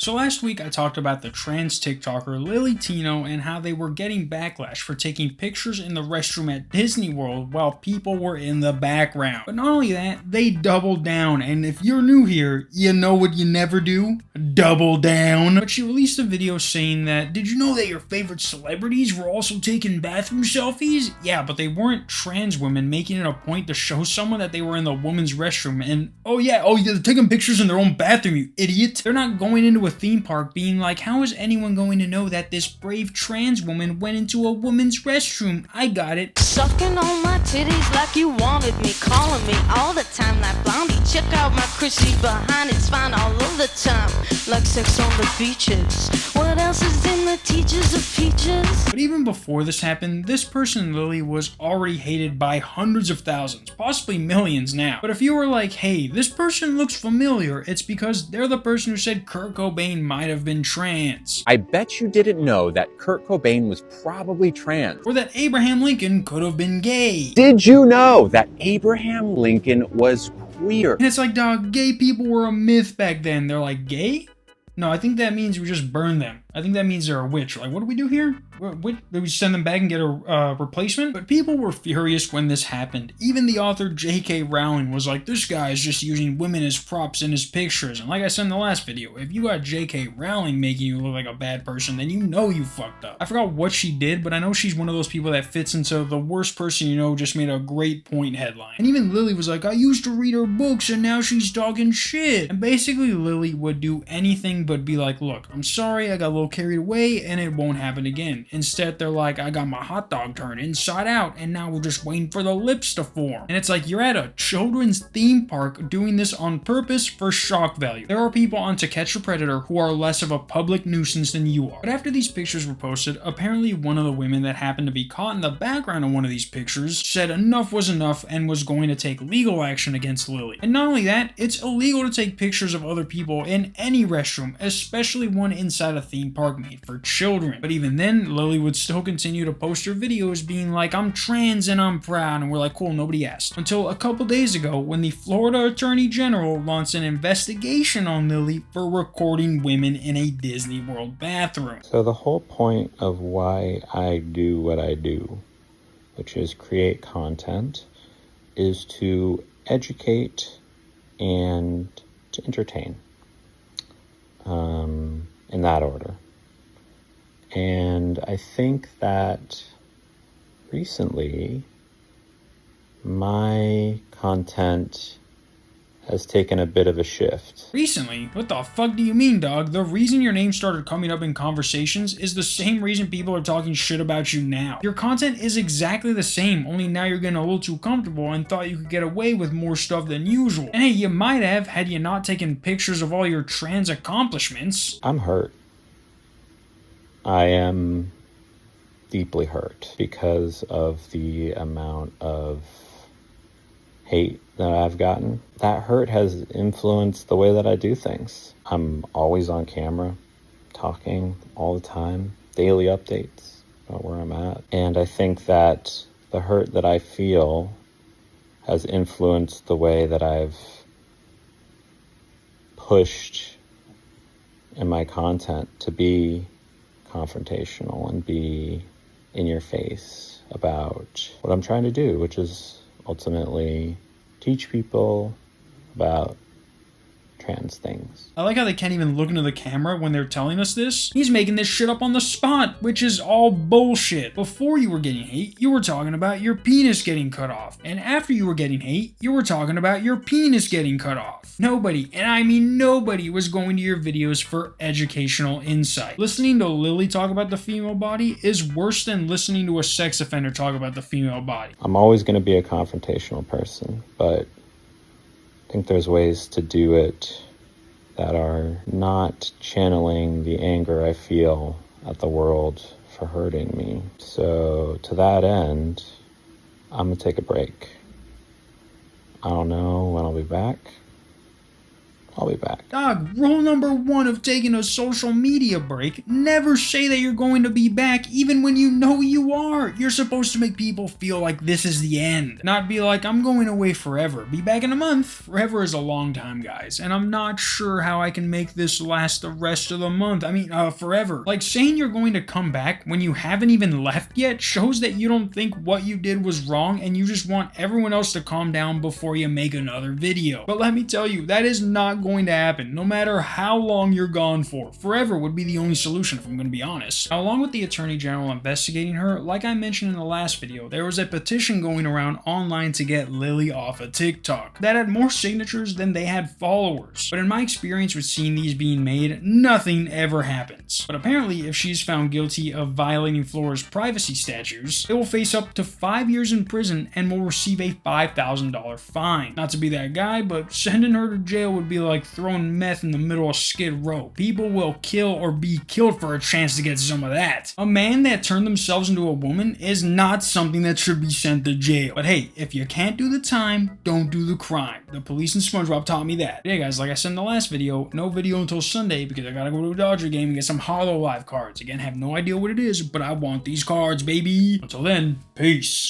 So last week I talked about the trans TikToker Lilly Tino and how they were getting backlash for taking pictures in the restroom at Disney World while people were in the background. But not only that, they doubled down, and if you're new here, you know what you never do? Double down. But she released a video saying that, did you know that your favorite celebrities were also taking bathroom selfies? Yeah, but they weren't trans women making it a point to show someone that they were in the women's restroom and, oh they're taking pictures in their own bathroom, you idiot. They're not going into a theme park being like, how is anyone going to know that this brave trans woman went into a woman's restroom? I got it. Sucking on my titties like you wanted me, calling me all the time like Blondie. Check out my Chrissy behind, it's fine all of the time, like sex on the beaches. What else is in the teachers of peaches? But even before this happened, this person, Lily, was already hated by hundreds of thousands, possibly millions now. But if you were like, hey, this person looks familiar, it's because they're the person who said Kurt Cobain might have been trans. I bet you didn't know that Kurt Cobain was probably trans. Or that Abraham Lincoln could have been gay. Did you know that Abraham Lincoln was queer? And it's like, dog, gay people were a myth back then. They're like, gay? No, I think that means we just burn them. I think that means they're a witch. Like, what do we do here? What, did we send them back and get a replacement? But people were furious when this happened. Even the author J.K. Rowling was like, this guy is just using women as props in his pictures. And like I said in the last video, if you got J.K. Rowling making you look like a bad person, then you know you fucked up. I forgot what she did, but I know she's one of those people that fits into the worst person you know just made a great point headline. And even Lily was like, I used to read her books and now she's talking shit. And basically Lily would do anything but be like, look, I'm sorry, I got a little carried away and it won't happen again. Instead, they're like, I got my hot dog turned inside out and now we're just waiting for the lips to form. And it's like, you're at a children's theme park doing this on purpose for shock value. There are people on To Catch a Predator who are less of a public nuisance than you are. But after these pictures were posted, apparently one of the women that happened to be caught in the background of one of these pictures said enough was enough and was going to take legal action against Lily. And not only that, it's illegal to take pictures of other people in any restroom, especially one inside a theme park made for children. But even then, Lily would still continue to post her videos being like, I'm trans and I'm proud, and we're like, cool, nobody asked. Until a couple days ago when the Florida Attorney General launched an investigation on Lily for recording women in a Disney World bathroom. So the whole point of why I do what I do, which is create content, is to educate and to entertain, in that order. And I think that recently my content has taken a bit of a shift. Recently? What the fuck do you mean, dog? The reason your name started coming up in conversations is the same reason people are talking shit about you now. Your content is exactly the same, only now you're getting a little too comfortable and thought you could get away with more stuff than usual. And hey, you might have had you not taken pictures of all your trans accomplishments. I'm hurt. I am deeply hurt because of the amount of hate that I've gotten. That hurt has influenced the way that I do things. I'm always on camera, talking all the time, daily updates about where I'm at. And I think that the hurt that I feel has influenced the way that I've pushed in my content to be confrontational and be in your face about what I'm trying to do, which is ultimately teach people about trans things. I like how they can't even look into the camera when they're telling us this. He's making this shit up on the spot, which is all bullshit. Before you were getting hate, you were talking about your penis getting cut off. And after you were getting hate, you were talking about your penis getting cut off. Nobody, and I mean nobody, was going to your videos for educational insight. Listening to Lily talk about the female body is worse than listening to a sex offender talk about the female body. I'm always going to be a confrontational person, but I think there's ways to do it that are not channeling the anger I feel at the world for hurting me. So to that end, I'm gonna take a break. I don't know when I'll be back, I'll be back. Dog, rule number 1 of taking a social media break, never say that you're going to be back even when you know you are. You're supposed to make people feel like this is the end. Not be like, I'm going away forever. Be back in a month. Forever is a long time, guys. And I'm not sure how I can make this last the rest of the month. I mean, forever. Like, saying you're going to come back when you haven't even left yet shows that you don't think what you did was wrong and you just want everyone else to calm down before you make another video. But let me tell you, that is not going to happen, no matter how long you're gone for. Forever would be the only solution, if I'm going to be honest. Now, along with the Attorney General investigating her, like I mentioned in the last video, there was a petition going around online to get Lilly off of TikTok that had more signatures than they had followers. But in my experience with seeing these being made, nothing ever happens. But apparently, if she's found guilty of violating Flora's privacy statutes, it will face up to 5 years in prison and will receive a $5,000 fine. Not to be that guy, but sending her to jail would be like throwing meth in the middle of Skid Row. People will kill or be killed for a chance to get some of that. A man that turned themselves into a woman is not something that should be sent to jail. But hey, if you can't do the time, don't do the crime. The police in SpongeBob taught me that. Yeah, guys, like I said in the last video, no video until Sunday because I gotta go to a Dodger game and get some Hololive cards. Again, have no idea what it is, but I want these cards, baby. Until then, peace.